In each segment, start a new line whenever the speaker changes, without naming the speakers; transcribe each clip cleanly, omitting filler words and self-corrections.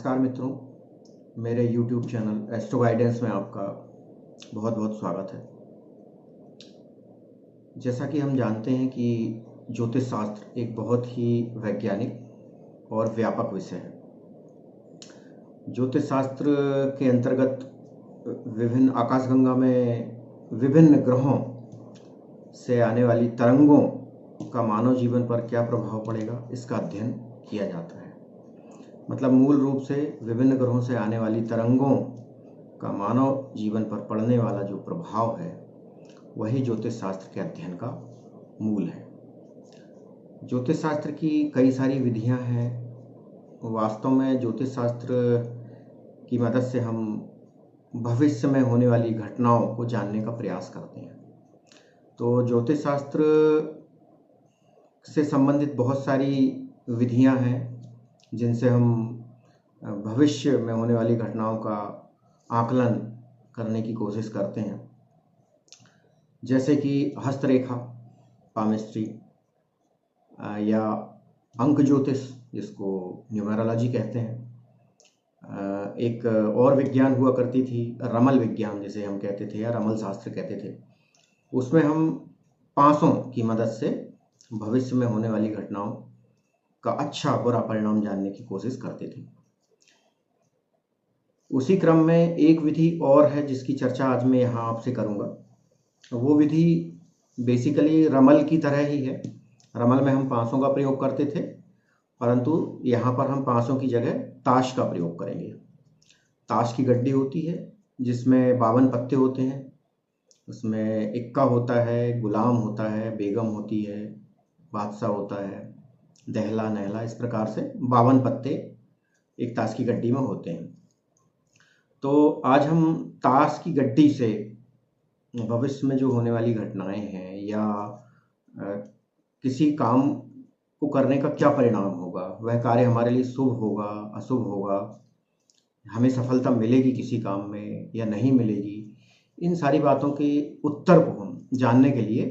नमस्कार मित्रों, मेरे YouTube चैनल एस्ट्रो गाइडेंस में आपका बहुत बहुत स्वागत है। जैसा कि हम जानते हैं कि ज्योतिष शास्त्र एक बहुत ही वैज्ञानिक और व्यापक विषय है। ज्योतिष शास्त्र के अंतर्गत विभिन्न आकाशगंगा में विभिन्न ग्रहों से आने वाली तरंगों का मानव जीवन पर क्या प्रभाव पड़ेगा, इसका अध्ययन किया जाता है। मतलब मूल रूप से विभिन्न ग्रहों से आने वाली तरंगों का मानव जीवन पर पड़ने वाला जो प्रभाव है, वही ज्योतिष शास्त्र के अध्ययन का मूल है। ज्योतिष शास्त्र की कई सारी विधियां हैं। वास्तव में ज्योतिष शास्त्र की मदद से हम भविष्य में होने वाली घटनाओं को जानने का प्रयास करते हैं। तो ज्योतिष शास्त्र से संबंधित बहुत सारी विधियां हैं जिनसे हम भविष्य में होने वाली घटनाओं का आकलन करने की कोशिश करते हैं, जैसे कि हस्तरेखा, पामिस्ट्री या अंक ज्योतिष, जिसको न्यूमेरोलॉजी कहते हैं। एक और विज्ञान हुआ करती थी, रमल विज्ञान जिसे हम कहते थे या रमल शास्त्र कहते थे। उसमें हम पासों की मदद से भविष्य में होने वाली घटनाओं का अच्छा बुरा परिणाम जानने की कोशिश करते थे। उसी क्रम में एक विधि और है जिसकी चर्चा आज मैं यहाँ आपसे करूँगा। वो विधि बेसिकली रमल की तरह ही है। रमल में हम पासों का प्रयोग करते थे, परंतु यहाँ पर हम पासों की जगह ताश का प्रयोग करेंगे। ताश की गड्डी होती है जिसमें 52 पत्ते होते हैं। उसमें इक्का होता है, गुलाम होता है, बेगम होती है, बादशाह होता है, दहला, नहला, इस प्रकार से 52 पत्ते एक ताश की गड्डी में होते हैं। तो आज हम ताश की गड्डी से भविष्य में जो होने वाली घटनाएं हैं या किसी काम को करने का क्या परिणाम होगा, वह कार्य हमारे लिए शुभ होगा, अशुभ होगा, हमें सफलता मिलेगी किसी काम में या नहीं मिलेगी, इन सारी बातों के उत्तर को हम जानने के लिए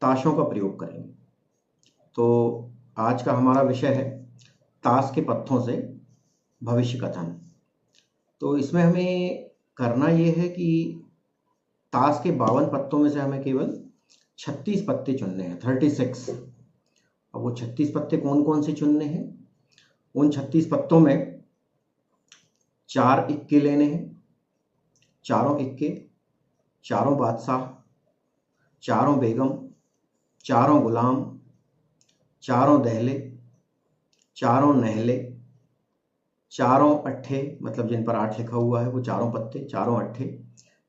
ताशों का प्रयोग करेंगे। तो आज का हमारा विषय है ताश के पत्तों से भविष्य कथन। तो इसमें हमें करना ये है कि ताश के 52 पत्तों में से हमें केवल 36 पत्ते चुनने हैं, 36। अब वो 36 पत्ते कौन कौन से चुनने हैं? उन 36 पत्तों में 4 इक्के लेने हैं। चारों इक्के, चारों बादशाह, चारों बेगम, चारों गुलाम, चारों दहले, चारों नहले, चारों अट्ठे, मतलब जिन पर 8 लिखा हुआ है वो चारों पत्ते, चारों अट्ठे,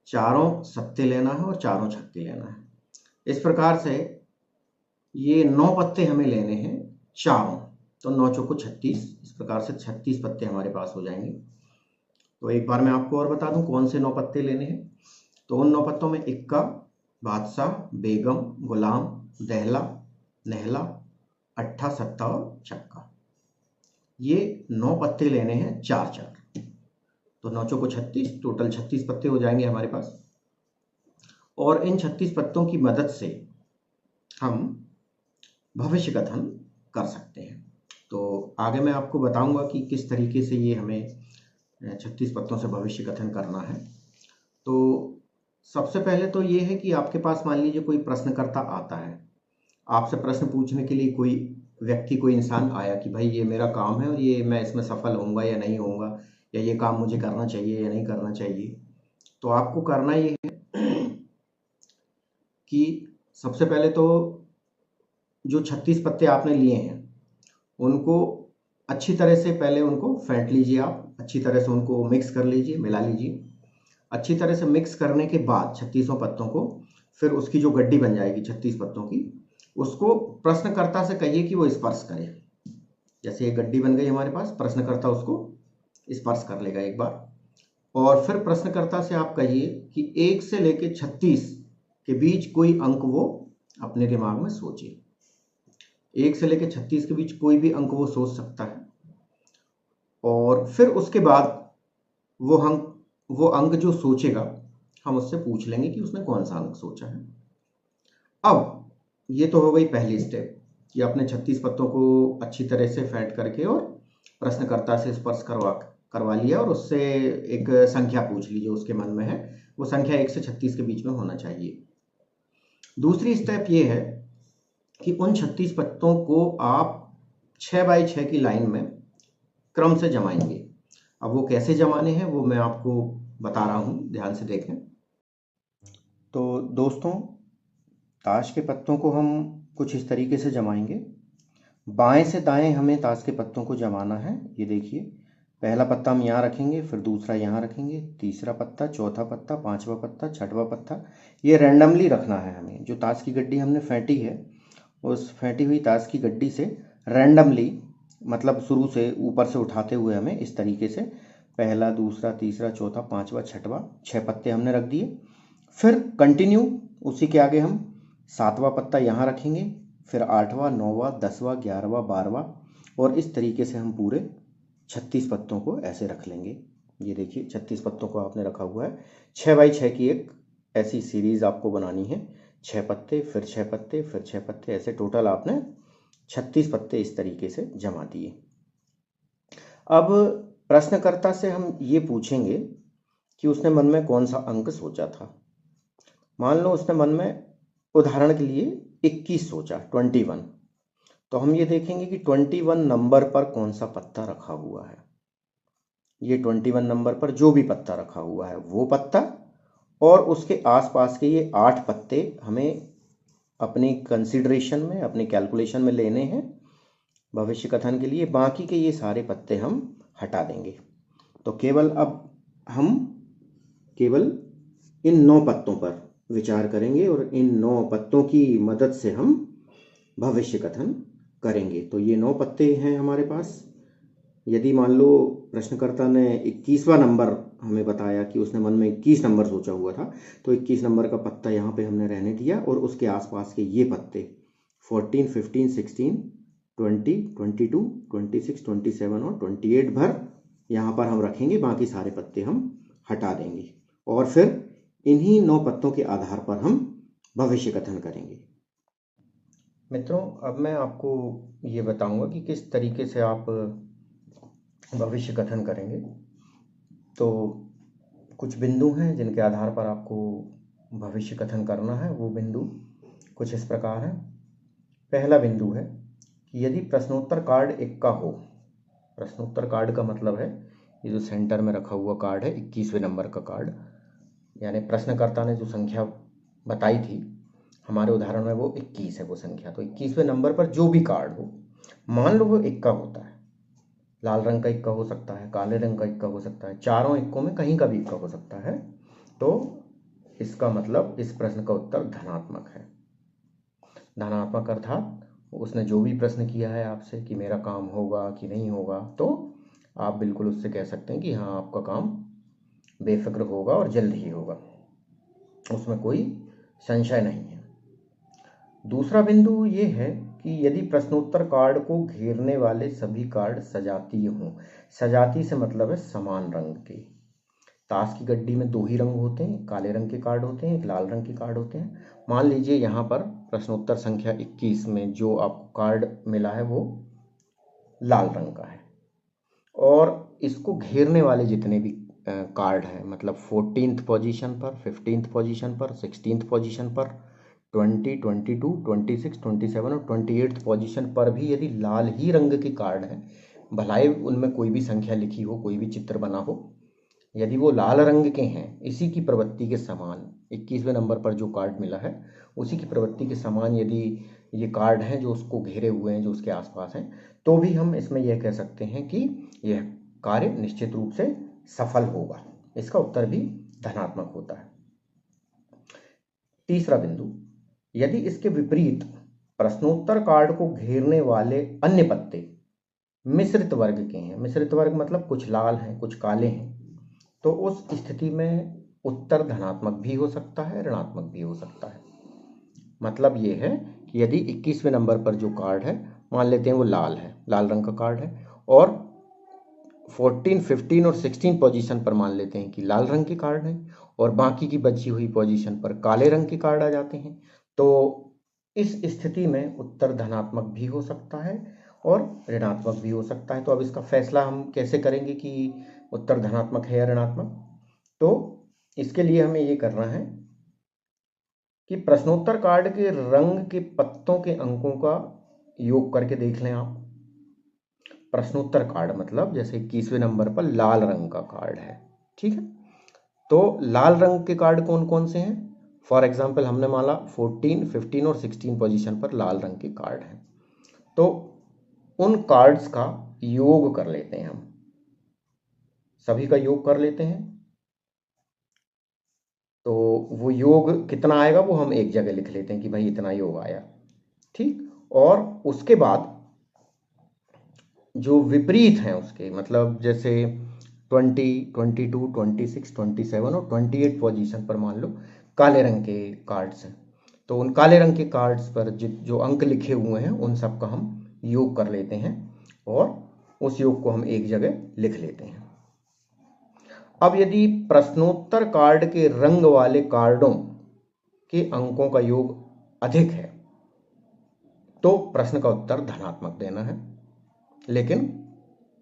चारों सत्ते लेना है और चारों छक्के लेना है। इस प्रकार से ये 9 पत्ते हमें लेने हैं चारों। तो 9 चौको 36, इस प्रकार से 36 पत्ते हमारे पास हो जाएंगे। तो एक बार मैं आपको और बता दूं कौन से 9 पत्ते लेने हैं। तो उन 9 पत्तों में इक्का, बादशाह, बेगम, गुलाम, दहला, नहला, अट्ठा, सत्ता और छक्का, ये 9 पत्ते लेने हैं 4-4। तो 9 चौको 36, टोटल 36 पत्ते हो जाएंगे हमारे पास। और इन 36 पत्तों की मदद से हम भविष्य कथन कर सकते हैं। तो आगे मैं आपको बताऊंगा कि किस तरीके से ये हमें 36 पत्तों से भविष्य कथन करना है। तो सबसे पहले तो ये है कि आपके पास मान लीजिए कोई प्रश्नकर्ता आता है, आपसे प्रश्न पूछने के लिए कोई व्यक्ति, कोई इंसान आया कि भाई ये मेरा काम है और ये मैं इसमें सफल होऊंगा या नहीं होऊंगा, या ये काम मुझे करना चाहिए या नहीं करना चाहिए। तो आपको करना ये है कि सबसे पहले तो जो 36 पत्ते आपने लिए हैं उनको अच्छी तरह से पहले उनको फेंट लीजिए। आप अच्छी तरह से उनको मिक्स कर लीजिए, मिला लीजिए। अच्छी तरह से मिक्स करने के बाद 36 पत्तों को, फिर उसकी जो गड्डी बन जाएगी 36 पत्तों की, उसको प्रश्नकर्ता से कहिए कि वो स्पर्श करे। जैसे ये गड्डी बन गई हमारे पास, प्रश्नकर्ता उसको स्पर्श कर लेगा एक बार। और फिर प्रश्नकर्ता से आप कहिए कि 1 से लेके 36 के बीच कोई अंक वो अपने दिमाग में सोचे। 1 से लेके 36 के बीच कोई भी अंक वो सोच सकता है। और फिर उसके बाद वो अंक जो सोचेगा, हम उससे पूछ लेंगे कि उसने कौन सा अंक सोचा है। अब ये तो हो गई पहली स्टेप कि आपने 36 पत्तों को अच्छी तरह से फेंट करके और प्रश्नकर्ता से स्पर्श करवा लिया और उससे एक संख्या पूछ ली जो उसके मन में है, वो संख्या 1 से 36 के बीच में होना चाहिए। दूसरी स्टेप ये है कि उन 36 पत्तों को आप 6 बाई 6 की लाइन में क्रम से जमाएंगे। अब वो कैसे जमाने हैं वो मैं आपको बता रहा हूँ, ध्यान से देखें। तो दोस्तों, ताश के पत्तों को हम कुछ इस तरीके से जमाएंगे। बाएं से दाएं हमें ताश के पत्तों को जमाना है। ये देखिए, पहला पत्ता हम यहाँ रखेंगे, फिर दूसरा यहाँ रखेंगे, तीसरा पत्ता, चौथा पत्ता, पांचवा पत्ता, छठवां पत्ता। ये रैंडमली रखना है हमें। जो ताश की गड्डी हमने फेंटी है, उस फेंटी हुई ताश की गड्डी से रैंडमली, मतलब शुरू से ऊपर से उठाते हुए हमें इस तरीके से पहला, दूसरा, तीसरा, चौथा, पांचवा, छठवां, 6 पत्ते हमने रख दिए। फिर कंटिन्यू उसी के आगे हम 7वां पत्ता यहाँ रखेंगे, फिर 8वां, 9वां, 10वां, 11वां, 12वां, और इस तरीके से हम पूरे 36 पत्तों को ऐसे रख लेंगे। ये देखिए, 36 पत्तों को आपने रखा हुआ है। 6 बाई 6 की एक ऐसी सीरीज आपको बनानी है। 6 पत्ते, फिर 6 पत्ते, फिर 6 पत्ते, ऐसे टोटल आपने 36 पत्ते इस तरीके से जमा दिए। अब प्रश्नकर्ता से हम ये पूछेंगे कि उसने मन में कौन सा अंक सोचा था। मान लो उसने मन में, उदाहरण के लिए, 21 सोचा, 21। तो हम ये देखेंगे कि 21 नंबर पर कौन सा पत्ता रखा हुआ है। ये 21 नंबर पर जो भी पत्ता रखा हुआ है वो पत्ता, और उसके आसपास के ये 8 पत्ते हमें अपनी कंसिडरेशन में, अपनी कैलकुलेशन में लेने हैं भविष्य कथन के लिए। बाकी के ये सारे पत्ते हम हटा देंगे। तो केवल अब हम केवल इन 9 पत्तों पर विचार करेंगे और इन 9 पत्तों की मदद से हम भविष्य कथन करेंगे। तो ये 9 पत्ते हैं हमारे पास। यदि मान लो प्रश्नकर्ता ने 21वां नंबर हमें बताया कि उसने मन में 21 नंबर सोचा हुआ था, तो 21 नंबर का पत्ता यहाँ पे हमने रहने दिया, और उसके आसपास के ये पत्ते 14, 15, 16, 20, 22, 26, 27 और 28 भर यहाँ पर हम रखेंगे। बाकी सारे पत्ते हम हटा देंगे और फिर इन्हीं 9 पत्तों के आधार पर हम भविष्य कथन करेंगे। मित्रों, अब मैं आपको ये बताऊंगा कि किस तरीके से आप भविष्य कथन करेंगे। तो कुछ बिंदु हैं जिनके आधार पर आपको भविष्य कथन करना है। वो बिंदु कुछ इस प्रकार है। पहला बिंदु है कि यदि प्रश्नोत्तर कार्ड इक्का हो। प्रश्नोत्तर कार्ड का मतलब है ये जो सेंटर में रखा हुआ कार्ड है, 21वें नंबर का कार्ड, यानी प्रश्नकर्ता ने जो संख्या बताई थी हमारे उदाहरण में वो 21 है वो संख्या। तो 21वें नंबर पर जो भी कार्ड हो, मान लो वो इक्का होता है, लाल रंग का इक्का हो सकता है, काले रंग का इक्का हो सकता है, चारों इक्कों में कहीं का भी इक्का हो सकता है, तो इसका मतलब इस प्रश्न का उत्तर धनात्मक है। धनात्मक अर्थात उसने जो भी प्रश्न किया है आपसे कि मेरा काम होगा कि नहीं होगा, तो आप बिल्कुल उससे कह सकते हैं कि हाँ, आपका काम बेफिक्र होगा और जल्द ही होगा, उसमें कोई संशय नहीं है। दूसरा बिंदु ये है कि यदि प्रश्नोत्तर कार्ड को घेरने वाले सभी कार्ड सजातीय हों। सजाती से मतलब है समान रंग के। ताश की गड्डी में 2 ही रंग होते हैं, काले रंग के कार्ड होते हैं, एक लाल रंग के कार्ड होते हैं। मान लीजिए यहाँ पर प्रश्नोत्तर संख्या 21 में जो आपको कार्ड मिला है वो लाल रंग का है, और इसको घेरने वाले जितने भी कार्ड हैं, मतलब 14th पोजीशन पर, 15th पोजीशन पर, 16th पोजीशन पर, 20, 22, 26, 27 और 28th पोजीशन पर भी यदि लाल ही रंग के कार्ड हैं, भलाई उनमें कोई भी संख्या लिखी हो, कोई भी चित्र बना हो, यदि वो लाल रंग के हैं, इसी की प्रवृत्ति के समान 21वें नंबर पर जो कार्ड मिला है उसी की प्रवृत्ति के समान यदि ये कार्ड हैं जो उसको घेरे हुए हैं, जो उसके आसपास हैं, तो भी हम इसमें यह कह सकते हैं कि यह कार्य निश्चित रूप से सफल होगा। इसका उत्तर भी धनात्मक होता है। तीसरा बिंदु, यदि इसके विपरीत प्रश्नोत्तर कार्ड को घेरने वाले अन्य पत्ते मिश्रित वर्ग के हैं। मिश्रित वर्ग मतलब कुछ लाल हैं, कुछ काले हैं, तो उस स्थिति में उत्तर धनात्मक भी हो सकता है, ऋणात्मक भी हो सकता है। मतलब ये है कि यदि 21वें नंबर पर जो कार्ड है, मान लेते हैं वो लाल है, लाल रंग का कार्ड है, और 14, 15 और 16 पोजीशन पर मान लेते हैं कि लाल रंग के कार्ड हैं, और बाकी की बची हुई पोजीशन पर काले रंग के कार्ड आ जाते हैं, तो इस स्थिति में उत्तर धनात्मक भी हो सकता है और ऋणात्मक भी हो सकता है। तो अब इसका फैसला हम कैसे करेंगे कि उत्तर धनात्मक है या ऋणात्मक। तो इसके लिए हमें ये करना है कि प्रश्नोत्तर कार्ड के रंग के पत्तों के अंकों का योग करके देख लें आप। प्रश्नोत्तर कार्ड मतलब जैसे 21वें नंबर पर लाल रंग का कार्ड है, ठीक है। तो लाल रंग के कार्ड कौन कौन से हैं? फॉर एग्जाम्पल हमने माना 14, 15 और 16 पोजीशन पर लाल रंग के कार्ड हैं। तो उन कार्ड्स का योग कर लेते हैं, हम सभी का योग कर लेते हैं। तो वो योग कितना आएगा वो हम एक जगह लिख लेते हैं कि भाई इतना योग आया, ठीक। और उसके बाद जो विपरीत हैं उसके, मतलब जैसे 20, 22, 26, 27 और 28 पोजीशन पर मान लो काले रंग के कार्ड्स हैं, तो उन काले रंग के कार्ड्स पर जो अंक लिखे हुए हैं उन सब का हम योग कर लेते हैं और उस योग को हम एक जगह लिख लेते हैं। अब यदि प्रश्नोत्तर कार्ड के रंग वाले कार्डों के अंकों का योग अधिक है तो प्रश्न का उत्तर धनात्मक देना है, लेकिन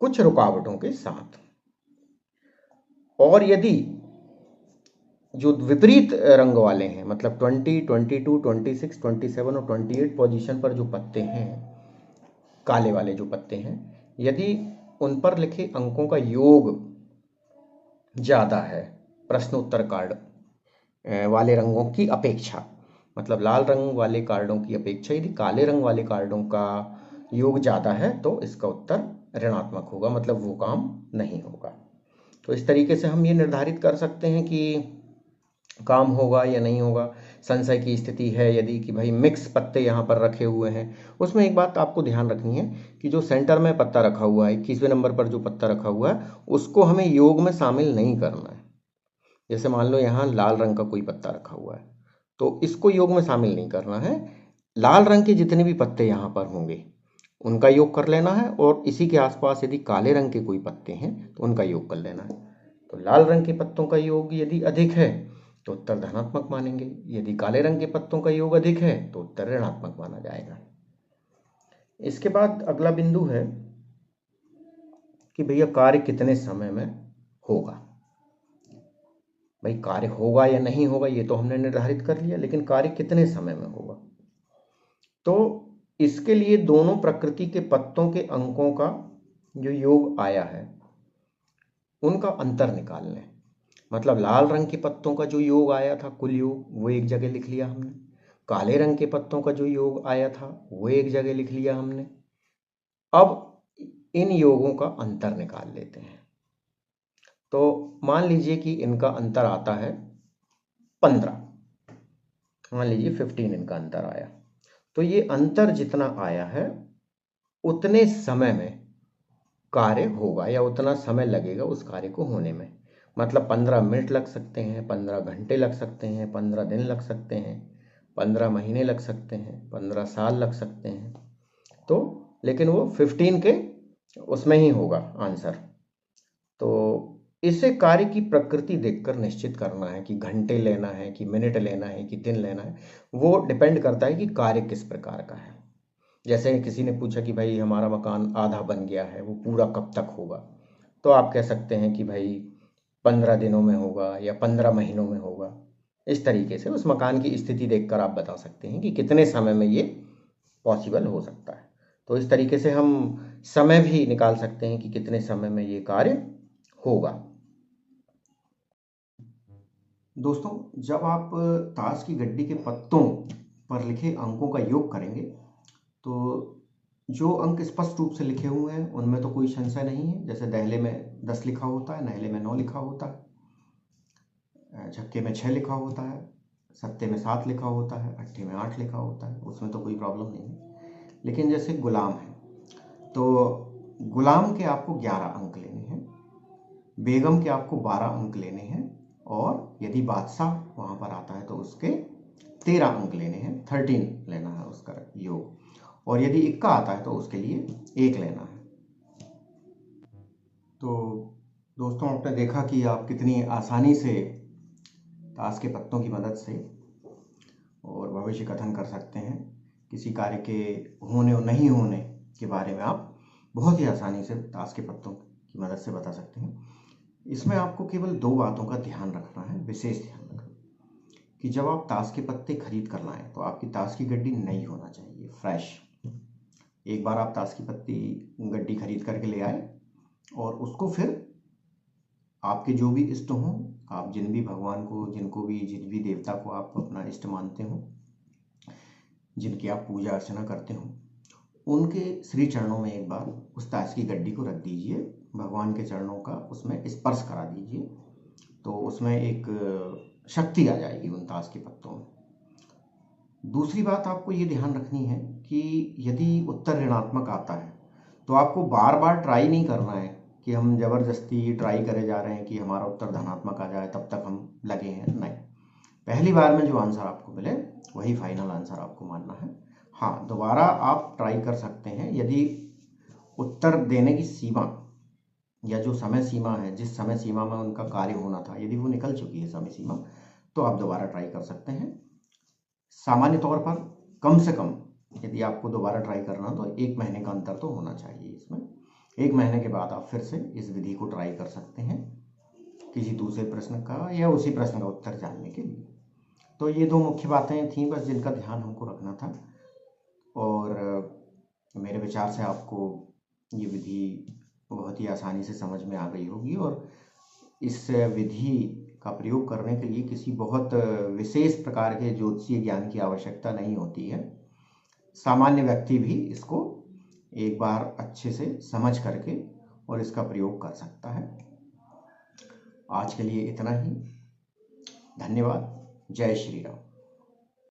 कुछ रुकावटों के साथ। और यदि जो विपरीत रंग वाले हैं, मतलब 20, 22, 26, 27 और 28 पोजीशन पर जो पत्ते हैं, काले वाले जो पत्ते हैं, यदि उन पर लिखे अंकों का योग ज़्यादा है प्रश्नोत्तर कार्ड वाले रंगों की अपेक्षा, मतलब लाल रंग वाले कार्डों की अपेक्षा यदि काले रंग वाले कार्डों का योग ज़्यादा है तो इसका उत्तर ऋणात्मक होगा, मतलब वो काम नहीं होगा। तो इस तरीके से हम ये निर्धारित कर सकते हैं कि काम होगा या नहीं होगा। संशय की स्थिति है यदि कि भाई मिक्स पत्ते यहाँ पर रखे हुए हैं, उसमें एक बात आपको ध्यान रखनी है कि जो सेंटर में पत्ता रखा हुआ है, 21वें नंबर पर जो पत्ता रखा हुआ है उसको हमें योग में शामिल नहीं करना है। जैसे मान लो यहाँ लाल रंग का कोई पत्ता रखा हुआ है तो इसको योग में शामिल नहीं करना है। लाल रंग के जितने भी पत्ते यहाँ पर होंगे उनका योग कर लेना है, और इसी के आसपास यदि काले रंग के कोई पत्ते हैं तो उनका योग कर लेना है। तो लाल रंग के पत्तों का योग यदि अधिक है तो उत्तर धनात्मक मानेंगे, यदि काले रंग के पत्तों का योग अधिक है तो उत्तर ऋणात्मक माना जाएगा। इसके बाद अगला बिंदु है कि भैया कार्य कितने समय में होगा। भाई कार्य होगा या नहीं होगा ये तो हमने निर्धारित कर लिया, लेकिन कार्य कितने समय में होगा। तो इसके लिए दोनों प्रकृति के पत्तों के अंकों का जो योग आया है उनका अंतर निकाल लें। मतलब लाल रंग के पत्तों का जो योग आया था कुल योग वो एक जगह लिख लिया हमने, काले रंग के पत्तों का जो योग आया था वो एक जगह लिख लिया हमने। अब इन योगों का अंतर निकाल लेते हैं। तो मान लीजिए कि इनका अंतर आता है 15, मान लीजिए 15 इनका अंतर आया, तो ये अंतर जितना आया है उतने समय में कार्य होगा या उतना समय लगेगा उस कार्य को होने में। मतलब 15 मिनट लग सकते हैं, 15 घंटे लग सकते हैं, 15 दिन लग सकते हैं, 15 महीने लग सकते हैं, 15 साल लग सकते हैं। तो लेकिन वो 15 के उसमें ही होगा आंसर। तो इसे कार्य की प्रकृति देखकर निश्चित करना है कि घंटे लेना है कि मिनट लेना है कि दिन लेना है। वो डिपेंड करता है कि कार्य किस प्रकार का है। जैसे किसी ने पूछा कि भाई हमारा मकान आधा बन गया है, वो पूरा कब तक होगा, तो आप कह सकते हैं कि भाई 15 दिनों में होगा या 15 महीनों में होगा। इस तरीके से उस मकान की स्थिति देखकर आप बता सकते हैं कि कितने समय में ये पॉसिबल हो सकता है। तो इस तरीके से हम समय भी निकाल सकते हैं कि कितने समय में ये कार्य होगा। दोस्तों, जब आप ताश की गड्डी के पत्तों पर लिखे अंकों का योग करेंगे तो जो अंक स्पष्ट रूप से लिखे हुए हैं उनमें तो कोई संशय नहीं है। जैसे दहले में 10 लिखा होता है, नहले में 9 लिखा होता है, छक्के में 6 लिखा होता है, सत्ते में 7 लिखा होता है, अट्ठे में 8 लिखा होता है, उसमें तो कोई प्रॉब्लम नहीं है। लेकिन जैसे गुलाम है तो गुलाम के आपको 11 अंक लेने हैं, बेगम के आपको 12 अंक लेने हैं, और यदि बादशाह वहाँ पर आता है तो उसके 13 अंक लेने हैं, 13 लेना है उसका योग। और यदि इक्का आता है तो उसके लिए 1 लेना है। तो दोस्तों, आपने देखा कि आप कितनी आसानी से ताश के पत्तों की मदद से और भविष्य कथन कर सकते हैं। किसी कार्य के होने और नहीं होने के बारे में आप बहुत ही आसानी से ताश के पत्तों की मदद से बता सकते हैं। इसमें आपको केवल 2 बातों का ध्यान रखना है, विशेष ध्यान रखना, कि जब आप ताश के पत्ते खरीद कर लाएं तो आपकी ताश की गड्डी नई होना चाहिए, फ्रेश। एक बार आप ताश की पत्ती गड्डी खरीद करके ले आए और उसको फिर आपके जो भी इष्ट हों, आप जिन भी भगवान को, जिन भी देवता को आप अपना इष्ट मानते हो, जिनकी आप पूजा अर्चना करते हो, उनके श्री चरणों में एक बार उस ताश की गड्डी को रख दीजिए, भगवान के चरणों का उसमें स्पर्श करा दीजिए, तो उसमें एक शक्ति आ जाएगी उन ताश के पत्तों में। दूसरी बात आपको ये ध्यान रखनी है कि यदि उत्तर ऋणात्मक आता है तो आपको बार बार ट्राई नहीं करना है कि हम ज़बरदस्ती ट्राई करे जा रहे हैं कि हमारा उत्तर धनात्मक आ जाए तब तक हम लगे हैं, नहीं। पहली बार में जो आंसर आपको मिले वही फाइनल आंसर आपको मानना है। हाँ, दोबारा आप ट्राई कर सकते हैं यदि उत्तर देने की सीमा या जो समय सीमा है, जिस समय सीमा में उनका कार्य होना था, यदि वो निकल चुकी है समय सीमा, तो आप दोबारा ट्राई कर सकते हैं। सामान्य तौर पर कम से कम यदि आपको दोबारा ट्राई करना तो 1 महीने का अंतर तो होना चाहिए इसमें। 1 महीने के बाद आप फिर से इस विधि को ट्राई कर सकते हैं किसी दूसरे प्रश्न का या उसी प्रश्न का उत्तर जानने के लिए। तो ये 2 मुख्य बातें थीं बस जिनका ध्यान हमको रखना था, और मेरे विचार से आपको ये विधि बहुत ही आसानी से समझ में आ गई होगी, और इस विधि का प्रयोग करने के लिए किसी बहुत विशेष प्रकार के ज्योतिषीय ज्ञान की आवश्यकता नहीं होती है। सामान्य व्यक्ति भी इसको एक बार अच्छे से समझ करके और इसका प्रयोग कर सकता है। आज के लिए इतना ही। धन्यवाद। जय श्री राम।